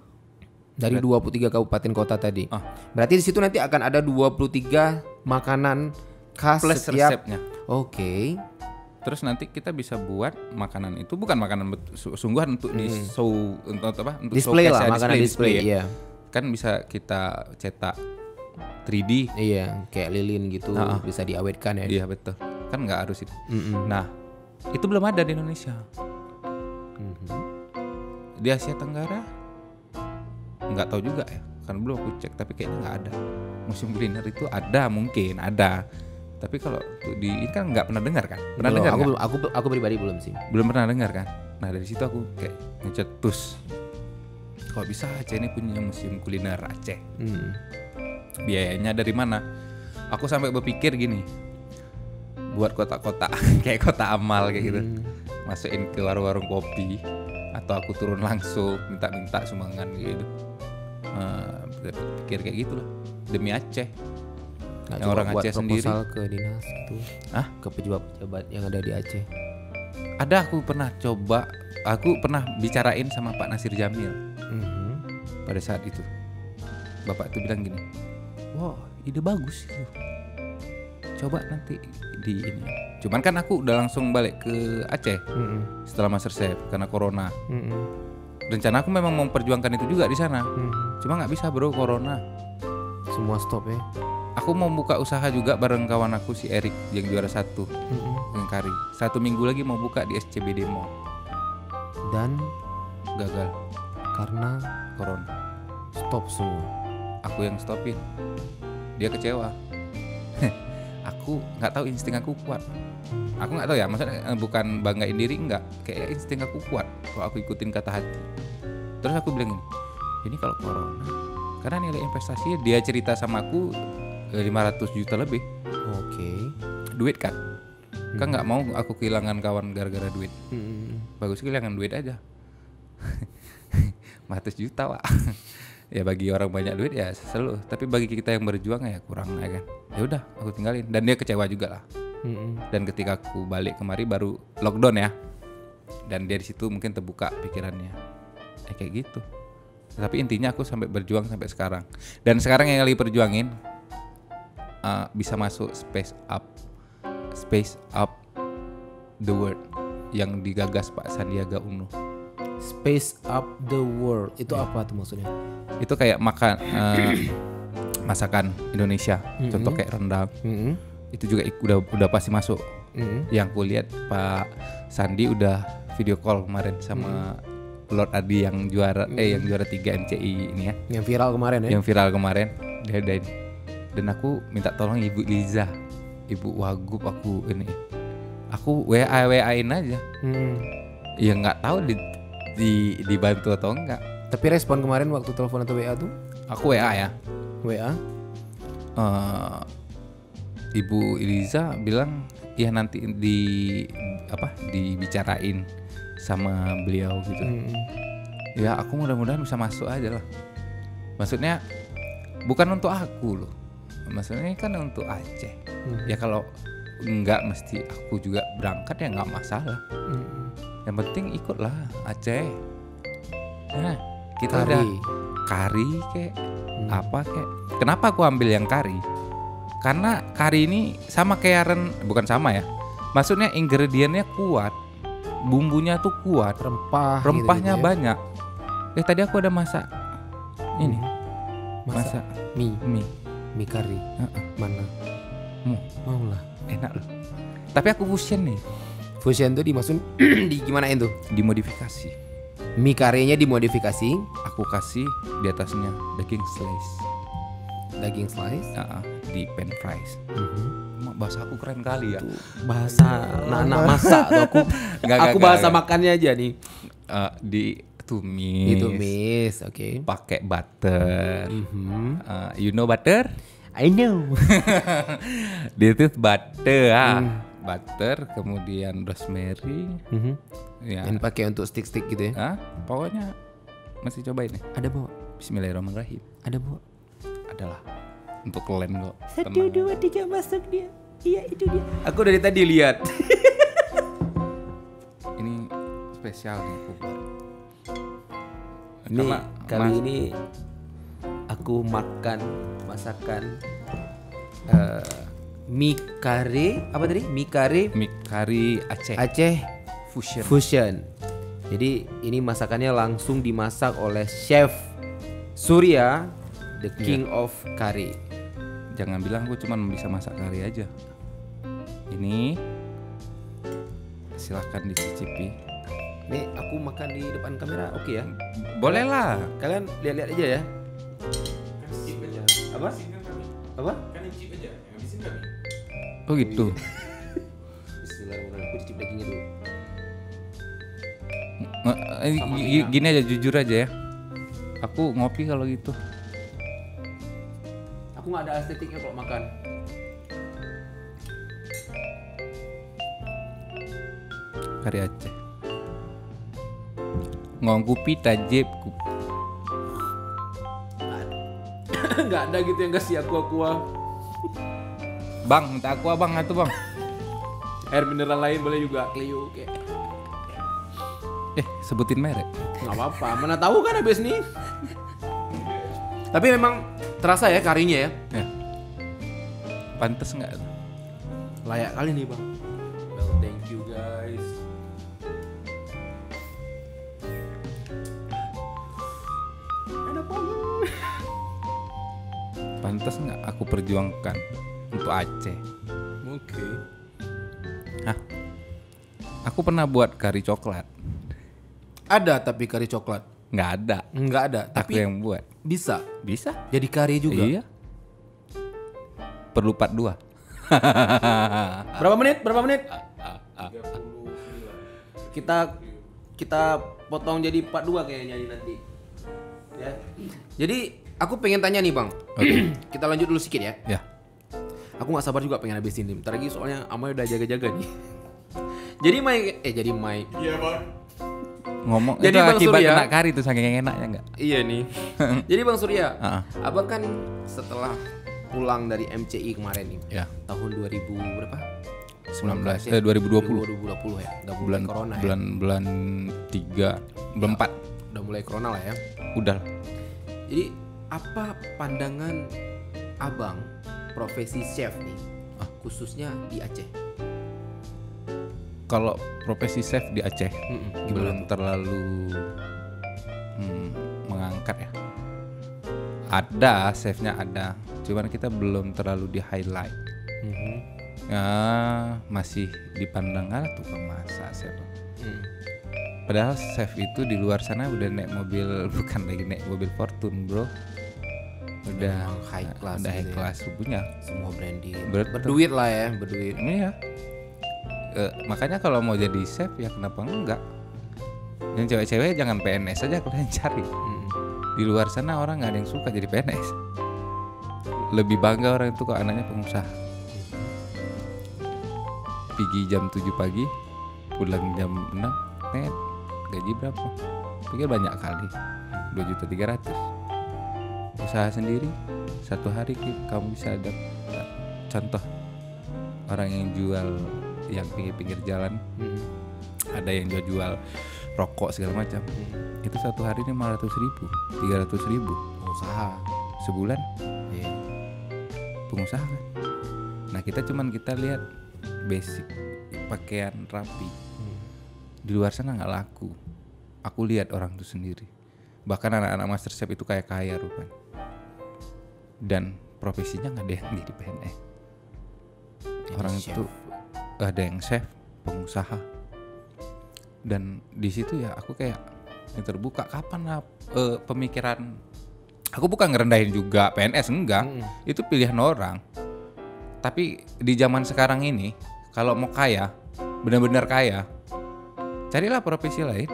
Dari 23 kabupaten kota tadi. Berarti di situ nanti akan ada 23 makanan khas plus setiap resepnya. Oke. Terus nanti kita bisa buat makanan itu bukan makanan sungguhan untuk di show untuk apa? Untuk display lah, ya, makanan display ya. Iya. Kan bisa kita cetak 3D. Iya, kayak lilin gitu bisa diawetkan ya. Iya betul. Kan nggak harus itu. Nah, itu belum ada di Indonesia. Di Asia Tenggara nggak tahu juga ya, kan belum aku cek, tapi kayaknya nggak ada. Museum kuliner itu ada, mungkin ada. Tapi kalau di ini kan nggak pernah dengar kan? Pernah Belum, dengar? aku pribadi belum sih. Belum pernah dengar kan? Nah dari situ aku kayak ngecetus. Kok bisa Aceh ini punya museum kuliner Aceh? Biayanya dari mana? Aku sampai berpikir gini, buat kotak-kotak kayak kotak amal kayak gitu, masukin ke warung-warung kopi, atau aku turun langsung minta sumbangan gitu. Pikir kayak gitu loh, demi Aceh. Yang orang Aceh sendiri ke dinas gitu. Ke pejabat yang ada di Aceh. Ada, aku pernah bicarain sama Pak Nasir Jamil. Pada saat itu Bapak itu bilang gini, wah ide bagus itu, coba nanti di ini. Cuman kan aku udah langsung balik ke Aceh setelah Master Chef karena corona. Rencana aku memang mau memperjuangkan itu juga di sana. Cuma nggak bisa bro, corona. Semua stop ya. Aku mau buka usaha juga bareng kawan aku si Erik yang juara 1 dengan Kari. 1 minggu lagi mau buka di SCBD Mall. Dan gagal karena corona. Stop semua. Aku yang stopin. Dia kecewa. Aku nggak tahu, insting aku kuat. Aku nggak tahu ya, maksudnya bukan banggain diri, enggak. Kayak insting aku kuat kalau aku ikutin kata hati. Terus aku bilang ini kalau corona, karena nilai investasinya dia cerita sama aku 500 juta lebih. Oke. Duit kan? Kan nggak mau aku kehilangan kawan gara-gara duit. Bagus kehilangan duit aja. 500 juta Pak. Ya bagi orang banyak duit ya selalu. Tapi bagi kita yang berjuang ya kurang ya kan. Ya udah aku tinggalin. Dan dia kecewa juga lah. Dan ketika aku balik kemari baru lockdown ya. Dan dia di situ mungkin terbuka pikirannya. Kayak gitu. Tapi intinya aku sampai berjuang sampai sekarang. Dan sekarang yang lagi perjuangin bisa masuk Space Up the World yang digagas Pak Sandiaga Uno. Space Up the World itu apa tuh maksudnya? Itu kayak masakan Indonesia, contoh kayak rendang. Itu juga udah pasti masuk. Yang kulihat Pak Sandi udah video call kemarin sama Lord Adi yang juara 3 NCI ini ya. Yang viral kemarin ya. Yang viral kemarin. Dia udah ini. Dan aku minta tolong Ibu Liza, Ibu Wagub, aku WA-in aja. Ya nggak tahu dibantu atau enggak. Tapi respon kemarin waktu telepon atau WA tuh? Aku WA ya. WA? Ibu Iliza bilang ya nanti dibicarain sama beliau gitu. Ya aku mudah-mudahan bisa masuk aja lah. Maksudnya bukan untuk aku loh. Maksudnya kan untuk Aceh. Ya kalau enggak mesti aku juga berangkat ya nggak masalah. Yang penting ikutlah Aceh. Nah, kita udah kari kek apa kek. Kenapa aku ambil yang kari? Karena kari ini sama kayak bukan sama ya. Maksudnya ingredientnya kuat, bumbunya tuh kuat, rempahnya gitu, banyak. Tadi aku ada masak ini, masak mie kari. Mana? Mau lah. Enak loh. Tapi aku fusion nih. Fusion tuh dimaksud di gimanain tuh? Dimodifikasi. Mie karinya dimodifikasi. Aku kasih di atasnya daging slice. Daging slice? Di pan fries. Bahasa aku keren kali ya. Bahasa anak masak tuh aku bahasa makannya aja nih. Ditumis, oke. Pakai butter. You know butter? I know. Itu butter butter, kemudian rosemary. Ya. Dan pakai untuk stick-stick gitu ya? Pokoknya mesti cobain nih. Ada bawa. Bismillahirrahmanirrahim. Ada bawa. Adalah untuk lem kok. 1, 2, 3 masuk dia. Iya itu dia. Aku dari tadi lihat. Ini spesial nih aku buat. Ini kali ini aku makan masakan mie kari apa tadi? Mie kari Aceh. Aceh fusion. Jadi ini masakannya langsung dimasak oleh Chef Surya, the king of kari. Jangan bilang aku cuma bisa masak kari aja. Ini silahkan dicicipi. Nih aku makan di depan kamera, oke ya? Boleh lah. Kalian lihat-lihat aja ya. Apa? Kan cip aja, habisin kami. Oh gitu. Bismillahirrahmanirrahim. Aku cicip dagingnya dulu. Gini aja, jujur aja ya. Aku ngopi kalau gitu. Aku nggak ada estetiknya kalau makan. Kari Aceh. Ngongkupi tajib. Nggak ada gitu yang kasih aqua. Bang, minta aqua bang, itu bang. Air mineral lain boleh juga, Clio kayak. Sebutin merek. Nggak apa-apa, mana tahu kan habis nih. Tapi memang terasa ya karinya ya. Pantes nggak? Layak kali nih bang. Well, thank you guys. Enak banget. Pantes nggak aku perjuangkan untuk Aceh? Oke. Aku pernah buat kari coklat. Ada tapi kari coklat. Nggak ada. Tapi aku yang buat. Bisa. Jadi kari juga. Iya. Perlu part 2. Berapa menit? Kita potong jadi part 2 kayaknya nanti. Ya. Jadi aku pengen tanya nih bang. Kita lanjut dulu sedikit ya. Ya. Aku nggak sabar juga pengen habisin ini. Bentar lagi soalnya Amoy udah jaga-jaga nih. Jadi Mai. Iya bang. Ngomong jadi itu Bang akibat Surya, kena kari itu saking enaknya nggak? Iya nih. Jadi Bang Surya, abang kan setelah pulang dari MCI kemarin nih, tahun 2000 berapa? 2020 ya. Udah bulan corona ya. Bulan 3, bulan 4. Udah mulai corona lah ya. Udah. Jadi apa pandangan abang profesi chef nih, khususnya di Aceh? Kalau profesi chef di Aceh belum terlalu mengangkat ya. Ada chefnya ada, cuman kita belum terlalu di highlight. Ya masih dipandang tukang masak chef. Padahal chef itu di luar sana udah naik mobil, bukan lagi naik mobil Fortune bro. Udah high class, udah high class punya. Semua branding. Betul. Berduit lah ya, berduit. Iya. Makanya kalau mau jadi chef ya kenapa enggak? Yang cewek-cewek jangan PNS aja kalian cari. Di luar sana orang nggak ada yang suka jadi PNS. Lebih bangga orang itu kok anaknya pengusaha. pergi jam 7 pagi, pulang jam 6, net gaji berapa? Pikir banyak kali, 2.300.000. Usaha sendiri, satu hari kamu bisa dapat, contoh orang yang jual yang pinggir-pinggir jalan, ada yang jual rokok segala macam, itu satu hari 500.000, 300.000 Usaha. sebulan, Iya. pengusaha kan. Nah kita lihat basic, pakaian rapi, di luar sana nggak laku. Aku lihat orang itu sendiri, bahkan anak-anak MasterChef itu kaya rupanya, dan profesinya nggak ada yang jadi PNS. Orang chef. itu ada yang chef, pengusaha, dan di situ ya aku kayak yang terbuka. Kapan pemikiran aku bukan ngerendahin juga PNS, enggak, itu pilihan orang. Tapi di zaman sekarang ini kalau mau kaya, benar-benar kaya, carilah profesi lain.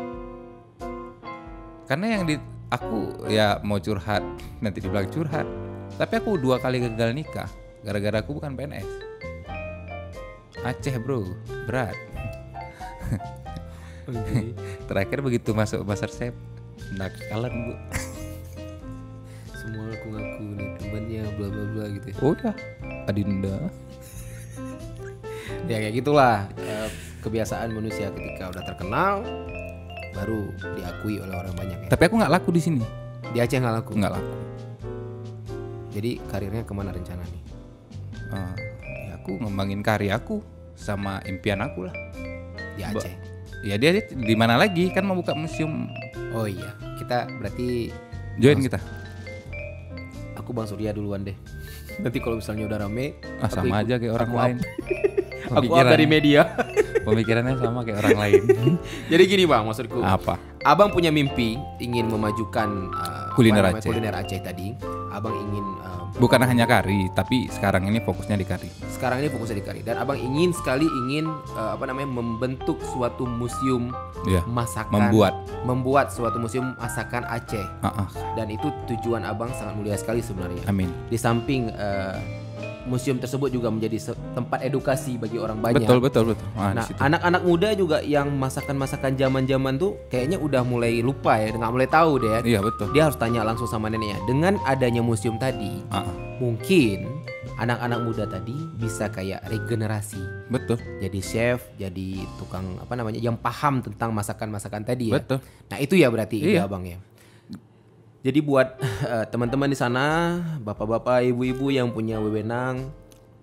Karena yang aku ya mau curhat, nanti dibilang curhat, tapi aku 2 kali gagal nikah gara-gara aku bukan PNS. Aceh bro, berat. Okay. Terakhir begitu masuk MasterChef, nakalan bu. Semua ngaku nih temannya bla bla bla gitu ya. Udah, Adinda. Ya kayak gitulah kebiasaan manusia ketika udah terkenal baru diakui oleh orang banyak ya. Tapi aku nggak laku di sini. Di Aceh nggak laku. Nggak laku. Jadi karirnya kemana rencana nih? Ya aku ngembangin karyaku sama impian aku lah. Di Aceh. Ya dia di mana lagi, kan mau buka museum. Oh iya, kita berarti Join kita. Aku Bang Surya duluan deh. Nanti kalau misalnya udah rame, Sama aja kayak orang lain. Aku dari media. Pemikirannya sama kayak orang lain. Jadi gini Bang, maksudku. Apa? Abang punya mimpi ingin memajukan Kuliner Aceh. kuliner Aceh tadi. Abang ingin Bukan hanya kari, tapi sekarang ini fokusnya di kari. sekarang ini fokusnya di kari, dan abang ingin membentuk suatu museum Iya. masakan, membuat suatu museum masakan Aceh. Dan itu tujuan abang sangat mulia sekali sebenarnya. Amin. Di samping museum tersebut juga menjadi tempat edukasi bagi orang banyak. Betul. Nah, anak-anak muda juga yang masakan-masakan zaman-zaman tuh kayaknya udah mulai lupa ya, nggak mulai tahu deh ya. Iya betul. Dia harus tanya langsung sama neneknya. Dengan adanya museum tadi, mungkin anak-anak muda tadi bisa kayak regenerasi. Betul. Jadi chef, jadi tukang yang paham tentang masakan-masakan tadi ya. Betul. Nah itu ya berarti ide Iya. abang ya. Jadi buat teman-teman di sana, bapak-bapak, ibu-ibu yang punya wewenang,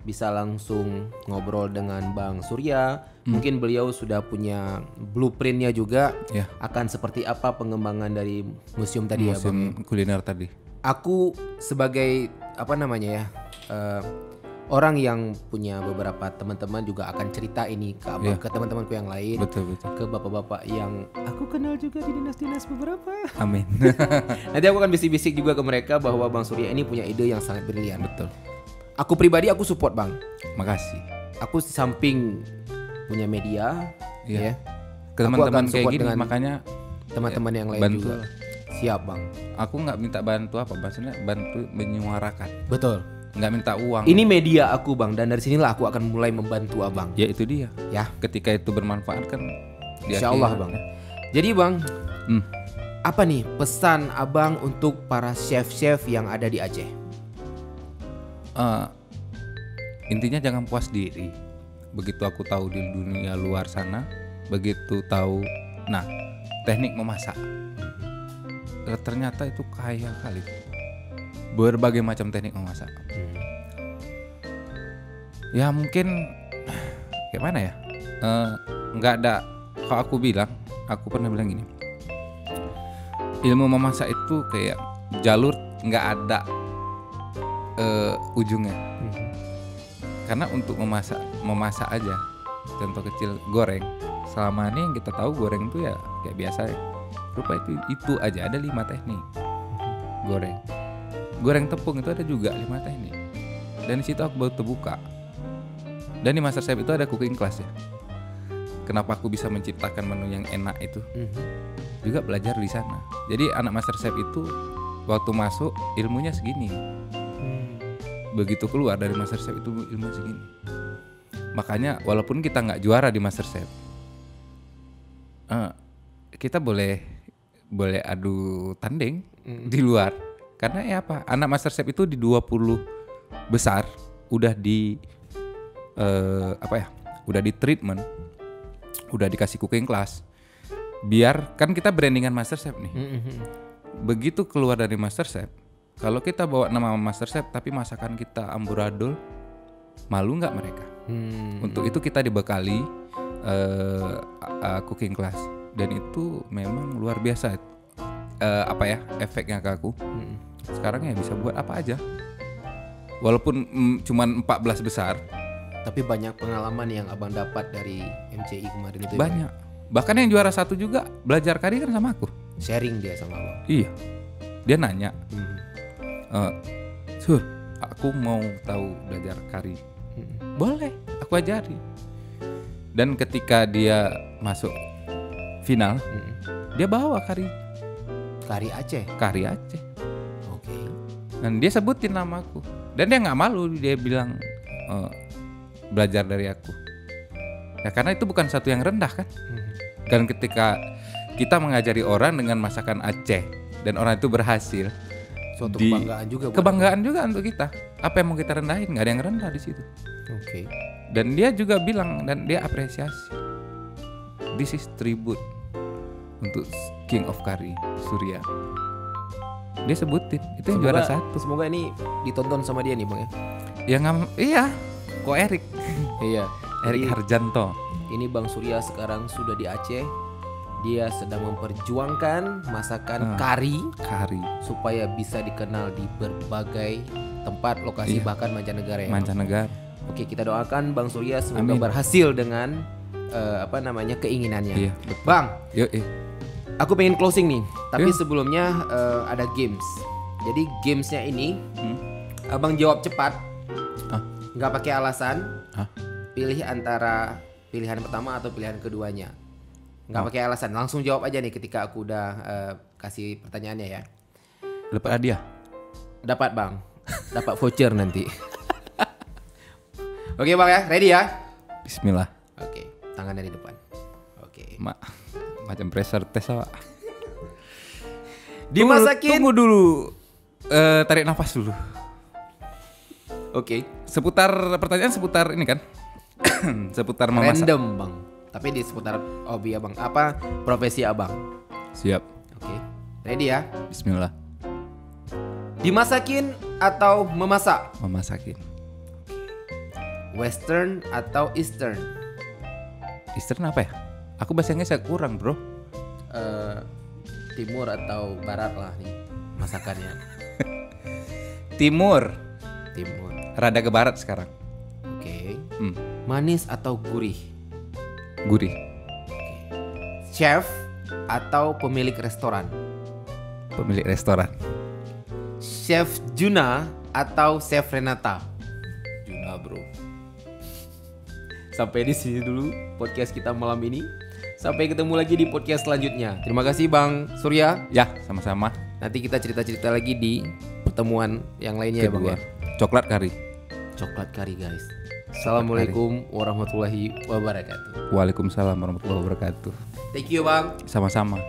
bisa langsung ngobrol dengan Bang Surya. Mungkin beliau sudah punya blueprintnya juga, Ya. akan seperti apa pengembangan dari museum tadi ya Bang. Museum kuliner tadi. Aku sebagai orang yang punya beberapa teman-teman juga akan cerita ini ke abang, Iya. ke teman-temanku yang lain, Betul. ke bapak-bapak yang aku kenal juga di dinas-dinas beberapa. Amin. Nanti aku akan bisik-bisik juga ke mereka bahwa Bang Surya ini punya ide yang sangat brilian. Betul. Aku pribadi aku support Bang. Makasih. Aku di samping punya media, Iya. ya, Ke Aku teman-teman akan kayak support gini dengan makanya teman-teman yang lain bantu juga. lah. Siap Bang. Aku nggak minta bantu apa, maksudnya bantu menyuarakan, Betul. nggak minta uang. Ini media aku Bang, dan dari sinilah aku akan mulai membantu abang. Ya itu dia. Ya. Ketika itu bermanfaat kan. Insya Allah Bang. Jadi Bang, Hmm. apa nih pesan abang untuk para chef-chef yang ada di Aceh? Intinya jangan puas diri. Begitu aku tahu di dunia luar sana, begitu tahu, nah teknik memasak, ternyata itu kaya kali. Berbagai macam teknik memasak. Ya mungkin kayak mana ya? Nggak ada. Kalau aku pernah bilang gini. Ilmu memasak itu kayak jalur nggak ada ujungnya. Karena untuk memasak aja, contoh kecil goreng. Selama ini yang kita tahu goreng itu ya kayak biasa ya. Rupa itu aja ada 5 teknik goreng. Goreng tepung itu ada juga 5 teknik. Dan di situ aku baru terbuka. Dan di MasterChef itu ada cooking class ya. Kenapa aku bisa menciptakan menu yang enak itu? Juga belajar di sana. Jadi anak MasterChef itu waktu masuk ilmunya segini. Begitu keluar dari MasterChef itu ilmu segini. Makanya walaupun kita nggak juara di MasterChef, kita boleh adu tanding di luar. Karena ya apa? Anak MasterChef itu di 20 besar udah di udah di treatment, udah dikasih cooking class. Biar kan kita brandingan MasterChef nih. Begitu keluar dari MasterChef, kalau kita bawa nama MasterChef tapi masakan kita amburadul, malu nggak mereka? Untuk itu kita dibekali cooking class, dan itu memang luar biasa. Efeknya ke aku. Sekarang ya bisa buat apa aja. Walaupun cuman 14 besar, tapi banyak pengalaman yang abang dapat dari MCI kemarin itu. Banyak. Bahkan yang juara 1 juga belajar kari kan sama aku. Sharing dia sama abang. Iya. Dia nanya, Sur, aku mau tahu belajar kari. Boleh, aku ajari. Dan ketika dia masuk final, dia bawa kari Aceh. Oke. Dan dia sebutin namaku. Dan dia nggak malu, dia bilang belajar dari aku. Ya karena itu bukan satu yang rendah kan. Dan ketika kita mengajari orang dengan masakan Aceh dan orang itu berhasil, suatu kebanggaan juga. Kebanggaan juga untuk kita. Apa yang mau kita rendahin? Nggak ada yang rendah di situ. Oke. Dan dia juga bilang dan dia apresiasi. This is tribute untuk King of Curry, Surya. Dia sebutin itu yang juara 1. Semoga ini ditonton sama dia nih bang ya. Iya. Kok Erik? Iya. Erik Harjanto. Ini Bang Surya sekarang sudah di Aceh. Dia sedang memperjuangkan masakan kari supaya bisa dikenal di berbagai tempat, lokasi, bahkan mancanegara ya. Mancanegara. Oke, kita doakan Bang Surya semoga berhasil dengan keinginannya. Iya, Bang. Aku pengen closing nih, tapi Yuk. sebelumnya ada games. Jadi gamesnya ini abang jawab cepat, nggak pakai alasan. Pilih antara pilihan pertama atau pilihan keduanya. Nggak pakai alasan, langsung jawab aja nih ketika aku udah kasih pertanyaannya ya. Dapat hadiah? Dapat bang, dapat voucher nanti. Oke bang ya, ready ya? Bismillah. Oke, tangan dari depan. Oke. Macam pressure test apa? Dimasakin. Tunggu dulu. Tarik nafas dulu. Oke. Pertanyaan seputar ini kan? Seputar memasak. Random bang. Tapi di seputar hobi abang. Apa profesi abang? Siap. Oke. Ready ya? Bismillah. Dimasakin atau memasak? Memasakin. Western atau Eastern? Eastern apa ya? Aku bahasa Inggris kurang bro. Timur atau Barat lah nih masakannya. Timur. Rada ke barat sekarang. Oke. Manis atau gurih? Gurih. Chef atau pemilik restoran? Pemilik restoran. Chef Juna atau Chef Renata? Juna bro. Sampai di sini dulu podcast kita malam ini. Sampai ketemu lagi di podcast selanjutnya. Terima kasih Bang Surya. Ya, sama-sama. Nanti kita cerita-cerita lagi di pertemuan yang lainnya ya Bang ya. Coklat kari. Coklat kari guys. Assalamualaikum warahmatullahi wabarakatuh. Waalaikumsalam warahmatullahi wabarakatuh. Thank you Bang. Sama-sama.